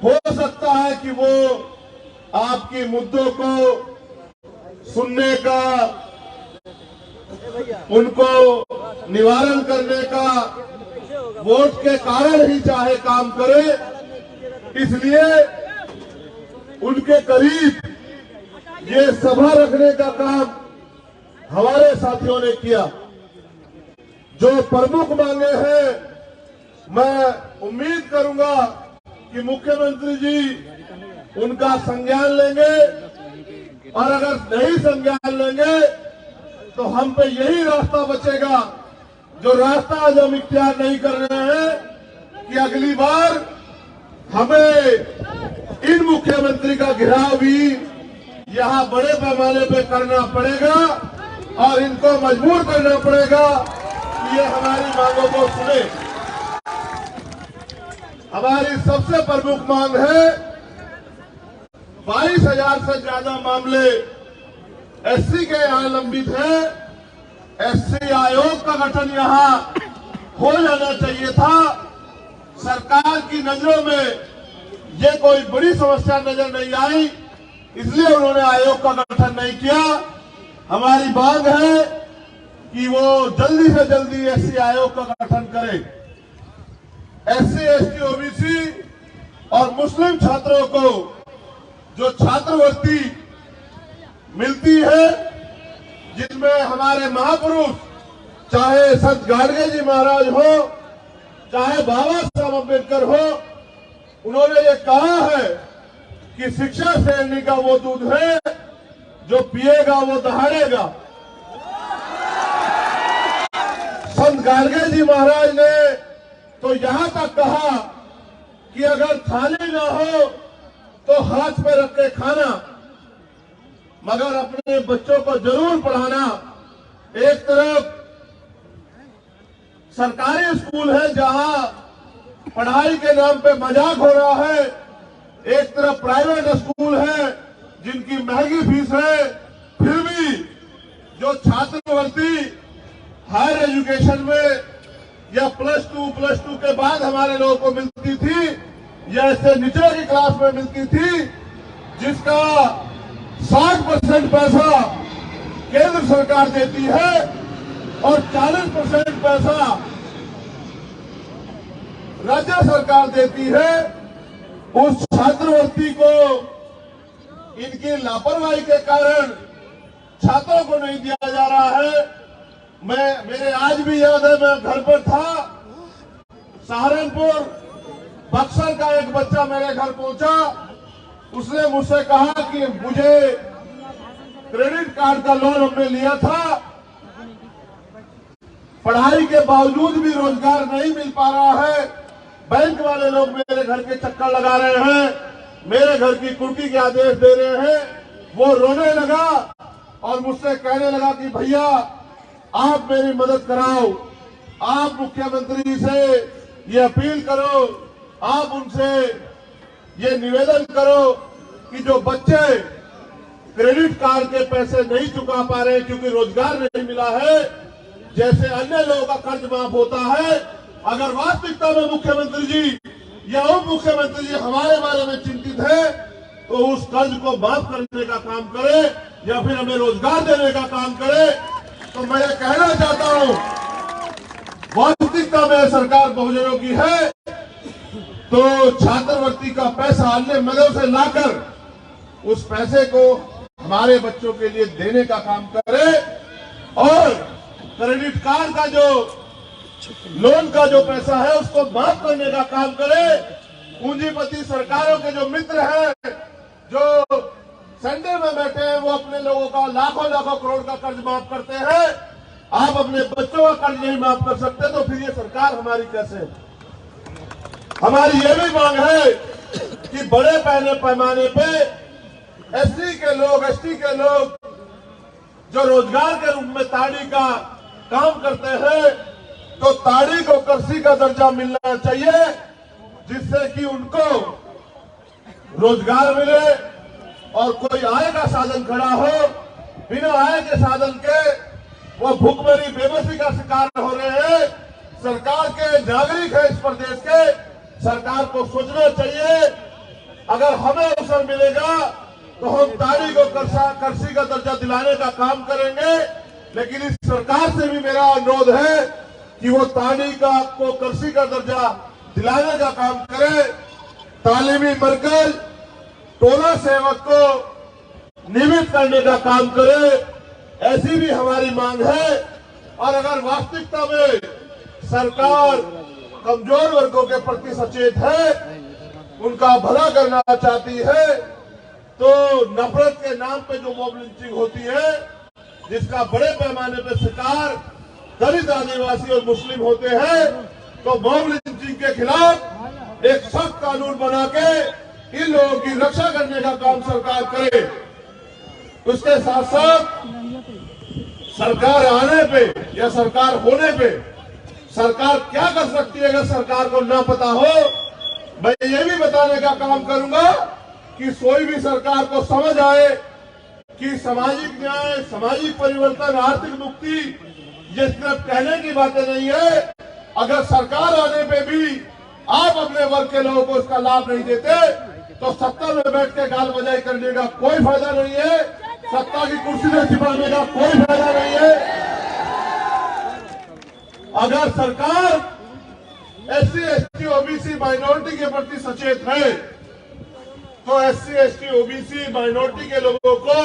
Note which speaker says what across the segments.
Speaker 1: हो सकता है कि वो आपकी मुद्दों को सुनने का, उनको निवारण करने का वोट के कारण ही चाहे काम करे, इसलिए उनके करीब ये सभा रखने का काम हमारे साथियों ने किया। जो प्रमुख मांगे हैं, मैं उम्मीद करूंगा कि मुख्यमंत्री जी उनका संज्ञान लेंगे, और अगर नहीं संज्ञान लेंगे तो हम पे यही रास्ता बचेगा, जो रास्ता आज हम इख्तियार नहीं कर रहे हैं, कि अगली बार हमें इन मुख्यमंत्री का घेराव भी यहां बड़े पैमाने पे करना पड़ेगा और इनको मजबूर करना पड़ेगा कि ये हमारी मांगों को सुने। हमारी सबसे प्रमुख मांग है, 22,000 से ज्यादा मामले एससी के यहां लंबित हैं। एससी आयोग का गठन यहां हो जाना चाहिए था। सरकार की नजरों में ये कोई बड़ी समस्या नजर नहीं आई, इसलिए उन्होंने आयोग का गठन नहीं किया। हमारी मांग है कि वो जल्दी से जल्दी एससी आयोग का गठन करें। एससी, एसटी, ओबीसी और मुस्लिम छात्रों को जो छात्रवृत्ति मिलती है, जिनमें हमारे महापुरुष, चाहे संत गाडगे जी महाराज हो, चाहे बाबा साहब अम्बेडकर हो, उन्होंने ये कहा है कि शिक्षा श्रेणी का वो दूध है जो पिएगा वो दहाड़ेगा। संत गाडगे जी महाराज ने तो यहां तक कहा कि अगर थाली ना हो तो हाथ पे रख के खाना, मगर अपने बच्चों को जरूर पढ़ाना। एक तरफ सरकारी स्कूल है जहां पढ़ाई के नाम पे मजाक हो रहा है, एक तरफ प्राइवेट स्कूल है जिनकी महंगी फीस है, फिर भी जो छात्रवृत्ति हायर एजुकेशन में या प्लस टू के बाद हमारे लोगों को मिलती थी, या इससे नीचे की क्लास में मिलती थी, जिसका 60% पैसा केंद्र सरकार देती है और 40% पैसा राज्य सरकार देती है, उस छात्रवृत्ति को इनकी लापरवाही के कारण छात्रों को नहीं दिया जा रहा है। मेरे आज भी याद है, मैं घर पर था, सहारनपुर बक्सर का एक बच्चा मेरे घर पहुंचा। उसने मुझसे कहा कि मुझे क्रेडिट कार्ड का लोन हमने लिया था, पढ़ाई के बावजूद भी रोजगार नहीं मिल पा रहा है, बैंक वाले लोग मेरे घर के चक्कर लगा रहे हैं, मेरे घर की कुर्की के आदेश दे रहे हैं। वो रोने लगा और मुझसे कहने लगा कि भैया आप मेरी मदद कराओ, आप मुख्यमंत्री से ये अपील करो, आप उनसे ये निवेदन करो कि जो बच्चे क्रेडिट कार्ड के पैसे नहीं चुका पा रहे क्योंकि रोजगार नहीं मिला है, जैसे अन्य लोगों का कर्ज माफ होता है, अगर वास्तविकता में मुख्यमंत्री जी या उप मुख्यमंत्री जी हमारे बारे में चिंतित है तो उस कर्ज को माफ करने का काम करे या फिर हमें रोजगार देने का काम करे। तो मैं ये कहना चाहता हूं, वास्तविकता में सरकार बहुजनों की है तो छात्रवृत्ति का पैसा अन्य मदों से लाकर उस पैसे को हमारे बच्चों के लिए देने का काम करे, और क्रेडिट कार्ड का जो लोन का जो पैसा है उसको माफ करने का काम करे। पूंजीपति सरकारों के जो मित्र हैं, जो सेंटर में बैठे हैं, वो अपने लोगों का लाखों लाखों करोड़ का कर्ज माफ करते हैं। आप अपने बच्चों का कर्ज नहीं माफ कर सकते तो फिर ये सरकार हमारी कैसे? हमारी ये भी मांग है कि बड़े पैमाने पे एससी के लोग, एसटी के लोग जो रोजगार के रूप में ताड़ी का काम करते हैं, तो ताड़ी को कृषि का दर्जा मिलना चाहिए, जिससे कि उनको रोजगार मिले और कोई आय का साधन खड़ा हो। बिना आय के साधन के वो भूखमरी बेबसी का शिकार हो रहे हैं। सरकार के नागरिक है इस प्रदेश के, सरकार को सोचना चाहिए अगर हमें अवसर मिलेगा तो हम ताड़ी को कृषि का दर्जा दिलाने का काम करेंगे। लेकिन इस सरकार से भी मेरा अनुरोध है कि वो ताड़ी को कृषि का दर्जा दिलाने का काम करे। तालीमी मरकज टोला सेवक को नियमित करने का काम करे, ऐसी भी हमारी मांग है। और अगर वास्तविकता में सरकार कमजोर वर्गों के प्रति सचेत है, उनका भला करना चाहती है, तो नफरत के नाम पे जो मॉब लिंचिंग होती है, जिसका बड़े पैमाने पे शिकार दलित, आदिवासी और मुस्लिम होते हैं, तो मॉब लिंचिंग के खिलाफ एक सख्त कानून बना के इन लोगों की रक्षा करने का काम सरकार करे। उसके साथ साथ सरकार आने पे या सरकार होने पे सरकार क्या कर सकती है, अगर सरकार को ना पता हो, मैं ये भी बताने का काम करूंगा कि कोई भी सरकार को समझ आए कि सामाजिक न्याय, सामाजिक परिवर्तन, आर्थिक मुक्ति ये सिर्फ कहने की बातें नहीं है। अगर सरकार आने पे भी आप अपने वर्ग के लोगों को इसका लाभ नहीं देते, तो सत्ता में बैठ के गाल बजाई करने का कोई फायदा नहीं है, सत्ता की कुर्सी में छिपाने का कोई फायदा नहीं है। अगर सरकार एससी, एसटी, ओबीसी, माइनॉरिटी के प्रति सचेत है, तो एससी, एसटी, ओबीसी, माइनॉरिटी के लोगों को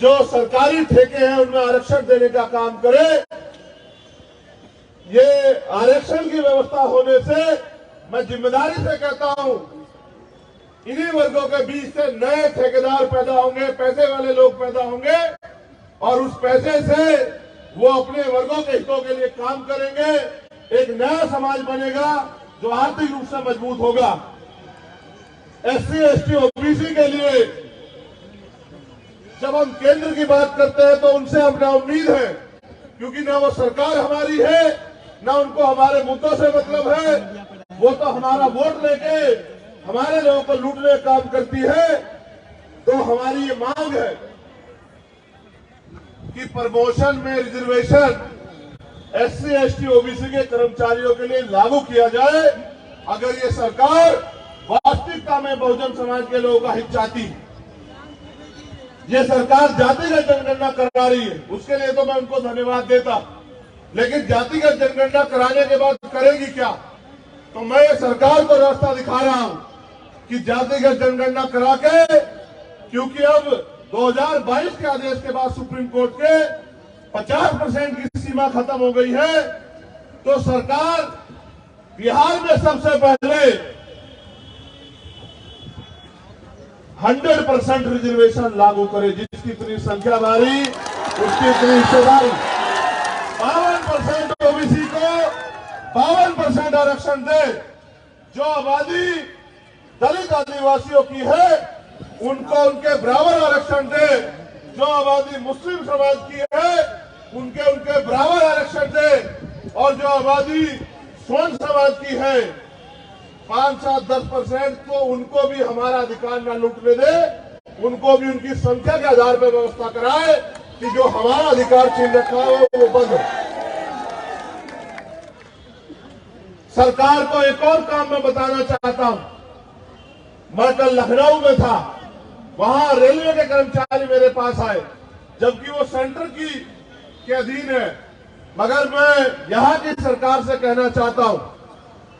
Speaker 1: जो सरकारी ठेके हैं उनमें आरक्षण देने का काम करे। ये आरक्षण की व्यवस्था होने से मैं जिम्मेदारी से कहता हूं, इन्हीं वर्गों के बीच से नए ठेकेदार पैदा होंगे, पैसे वाले लोग पैदा होंगे, और उस पैसे से वो अपने वर्गों के हितों के लिए काम करेंगे। एक नया समाज बनेगा जो आर्थिक रूप से मजबूत होगा। एससी, एसटी, ओबीसी के लिए जब हम केंद्र की बात करते हैं तो उनसे अपना उम्मीद है, क्योंकि ना वो सरकार हमारी है, ना उनको हमारे मुद्दों से मतलब है। वो तो हमारा वोट लेके हमारे लोगों को लूटने का काम करती है। तो हमारी ये मांग है कि प्रमोशन में रिजर्वेशन एससी, एसटी, ओबीसी के कर्मचारियों के लिए लागू किया जाए। अगर ये सरकार वास्तविकता में बहुजन समाज के लोगों का हित चाहती, ये सरकार जातिगत जनगणना करा रही है, उसके लिए तो मैं उनको धन्यवाद देता, लेकिन जातिगत जनगणना कराने के बाद करेगी क्या? तो मैं सरकार को रास्ता दिखा रहा हूं कि जातिगत जनगणना करा के, क्योंकि अब 2022 के आदेश के बाद सुप्रीम कोर्ट के 50% की सीमा खत्म हो गई है, तो सरकार बिहार में सबसे पहले 100% रिजर्वेशन लागू करे। जिसकी इतनी संख्या भारी, उसकी इतनी हिस्सेदारी। 52% ओबीसी को 52% आरक्षण दे। जो आबादी दलित, आदिवासियों की है उनको उनके बराबर आरक्षण दे। जो आबादी मुस्लिम समाज की है उनके बराबर आरक्षण दे। और जो आबादी स्वर्ण समाज की है 5, 7, 10%, तो उनको भी हमारा अधिकार न लूटने दे, उनको भी उनकी संख्या के आधार पर व्यवस्था कराए कि जो हमारा अधिकार छीन रखा है वो बंद हो। सरकार को एक और काम मैं बताना चाहता हूं। मैं कल लखनऊ में था, वहां रेलवे के कर्मचारी मेरे पास आए, जबकि वो सेंटर के अधीन है। मगर मैं यहां की सरकार से कहना चाहता हूं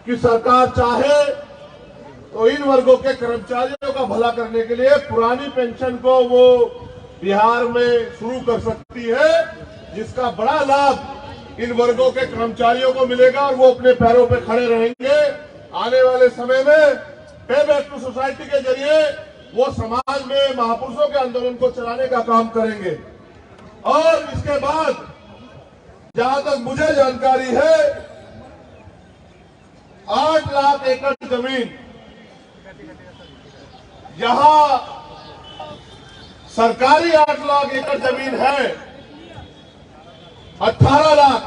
Speaker 1: कि सरकार चाहे तो इन वर्गों के कर्मचारियों का भला करने के लिए पुरानी पेंशन को वो बिहार में शुरू कर सकती है, जिसका बड़ा लाभ इन वर्गों के कर्मचारियों को मिलेगा और वो अपने पैरों पे खड़े रहेंगे। आने वाले समय में पे बैक टू सोसाइटी के जरिए वो समाज में महापुरुषों के आंदोलन को चलाने का काम करेंगे। और इसके बाद जहां तक मुझे जानकारी है 8 लाख एकड़ जमीन, यहां सरकारी 8 लाख एकड़ जमीन है, 18 लाख।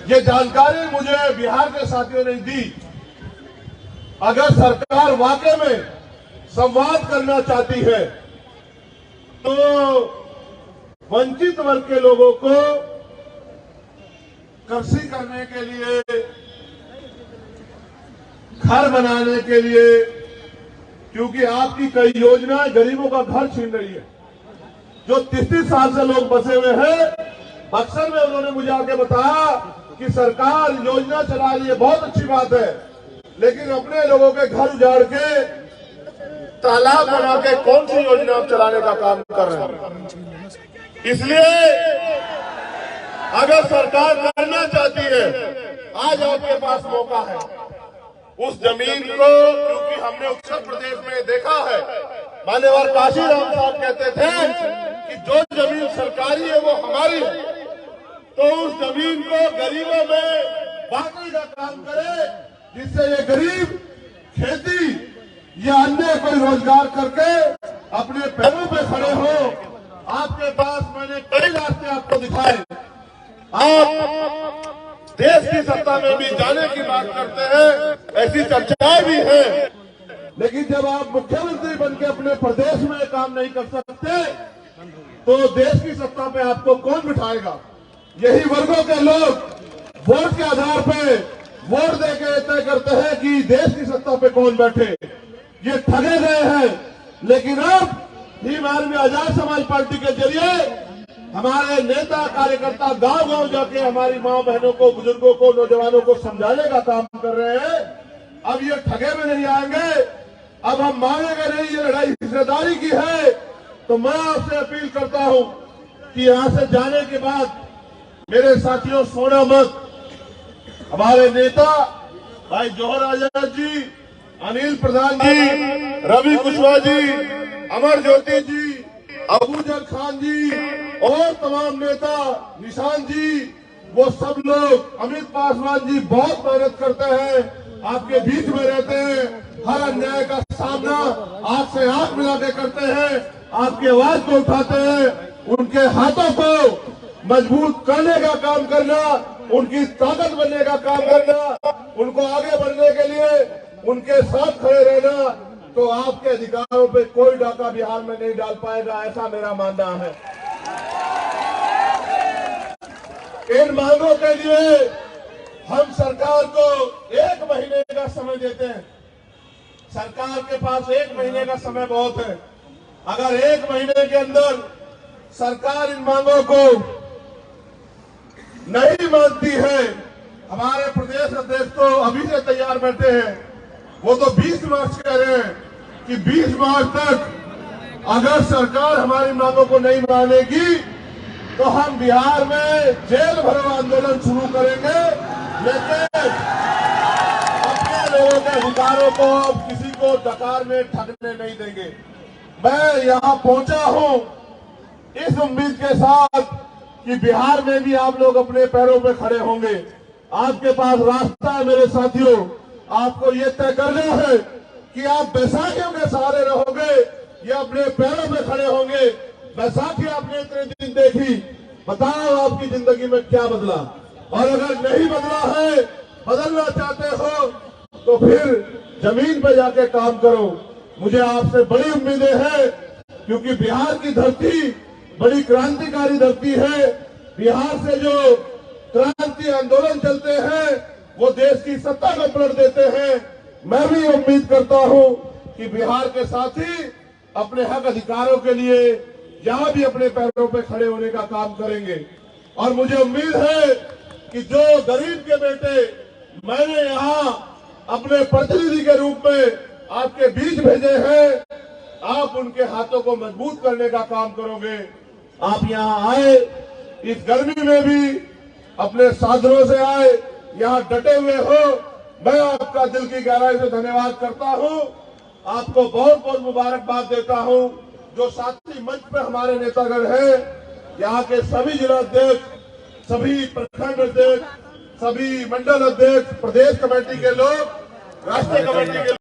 Speaker 1: ये जानकारी मुझे बिहार के साथियों ने दी। अगर सरकार वाकई में संवाद करना चाहती है तो वंचित वर्ग के लोगों को कृषि करने के लिए घर बनाने के लिए, क्योंकि आपकी कई योजनाएं गरीबों का घर छीन रही है। जो 33 साल से लोग बसे हुए हैं, बक्सर में उन्होंने मुझे आके बताया कि सरकार योजना चला रही है, बहुत अच्छी बात है, लेकिन अपने लोगों के घर उजाड़ के, तालाब बना के कौन सी योजना आप चलाने का काम कर रहे हैं। इसलिए अगर सरकार करना चाहती है, आज आपके पास मौका है। उस जमीन को, क्योंकि हमने उत्तर प्रदेश में देखा है, मान्यवर काशीराम साहब कहते थे कि जो जमीन सरकारी है वो हमारी है, तो उस जमीन को गरीबों में बांटने का काम करे, जिससे ये गरीब खेती या अन्य कोई रोजगार करके अपने पैरों पे खड़े हो। आपके पास मैंने कई रास्ते आपको दिखाए। आप देश की सत्ता में भी जाने की बात करते हैं, ऐसी चर्चाएं भी हैं, लेकिन जब आप मुख्यमंत्री बनकर अपने प्रदेश में काम नहीं कर सकते, तो देश की सत्ता पे आपको कौन बिठाएगा। यही वर्गों के लोग वोट के आधार पे वोट देके तय करते हैं कि देश की सत्ता पे कौन बैठे। ये ठगे गए हैं, लेकिन अब भीम आर्मी आजाद समाज पार्टी के जरिए हमारे नेता कार्यकर्ता गांव गांव जाके हमारी मां बहनों को, बुजुर्गों को, नौजवानों को समझाने का काम कर रहे हैं। अब ये ठगे में नहीं आएंगे, अब हम मानेंगे नहीं, ये लड़ाई हिस्सेदारी की है। तो मैं आपसे अपील करता हूं कि यहां से जाने के बाद मेरे साथियों, सोना मत। हमारे नेता भाई जौहर आजाद जी, अनिल प्रधान जी, रवि कुशवाहा जी, अमर ज्योति जी, अबूजर खान जी और तमाम नेता, निशान जी, वो सब लोग, अमित पासवान जी बहुत मेहनत करते हैं, आपके बीच में रहते हैं, हर अन्याय का सामना आंख से आंख मिला के करते हैं, आपकी आवाज को उठाते हैं। उनके हाथों को मजबूत करने का काम करना, उनकी ताकत बनने का काम करना, उनको आगे बढ़ने के लिए उनके साथ खड़े रहना, तो आपके अधिकारों पे कोई डाका बिहार में नहीं डाल पाएगा, ऐसा मेरा मानना है। इन मांगों के लिए हम सरकार को 1 महीने का समय देते हैं। सरकार के पास 1 महीने का समय बहुत है। अगर 1 महीने के अंदर सरकार इन मांगों को नहीं मानती है, हमारे प्रदेश अध्यक्ष तो अभी से तैयार बैठे हैं, वो तो 20 मार्च कह रहे हैं कि 20 मार्च तक अगर सरकार हमारी मांगों को नहीं मानेगी तो हम बिहार में जेल भरो आंदोलन शुरू करेंगे, लेकिन अपने लोगों के अधिकारों को अब किसी को डकार में ठगने नहीं देंगे। मैं यहाँ पहुंचा हूँ इस उम्मीद के साथ कि बिहार में भी आप लोग अपने पैरों पे खड़े होंगे। आपके पास रास्ता है मेरे साथियों, आपको ये तय करना है कि आप बैसाखियों के सहारे रहोगे या अपने पैरों पे खड़े होंगे। बैसाखी आपने इतने दिन देखी, बताओ आपकी जिंदगी में क्या बदला, और अगर नहीं बदला है, बदलना चाहते हो तो फिर जमीन पे जाके काम करो। मुझे आपसे बड़ी उम्मीदें हैं, क्योंकि बिहार की धरती बड़ी क्रांतिकारी धरती है। बिहार से जो क्रांति आंदोलन चलते हैं वो देश की सत्ता को पलट देते हैं। मैं भी उम्मीद करता हूं कि बिहार के साथी अपने हक अधिकारों के लिए यहां भी अपने पैरों पे खड़े होने का काम करेंगे। और मुझे उम्मीद है कि जो गरीब के बेटे मैंने यहां अपने प्रतिनिधि के रूप में आपके बीच भेजे हैं, आप उनके हाथों को मजबूत करने का काम करोगे। आप यहाँ आए, इस गर्मी में भी अपने साधनों से आए, यहाँ डटे हुए हो, मैं आपका दिल की गहराई से धन्यवाद करता हूँ। आपको बहुत बहुत मुबारकबाद देता हूँ। जो साथी मंच पे हमारे नेतागण हैं, यहाँ के सभी जिला अध्यक्ष, सभी प्रखंड अध्यक्ष, सभी मंडल अध्यक्ष, प्रदेश कमेटी के लोग, राष्ट्रीय कमेटी के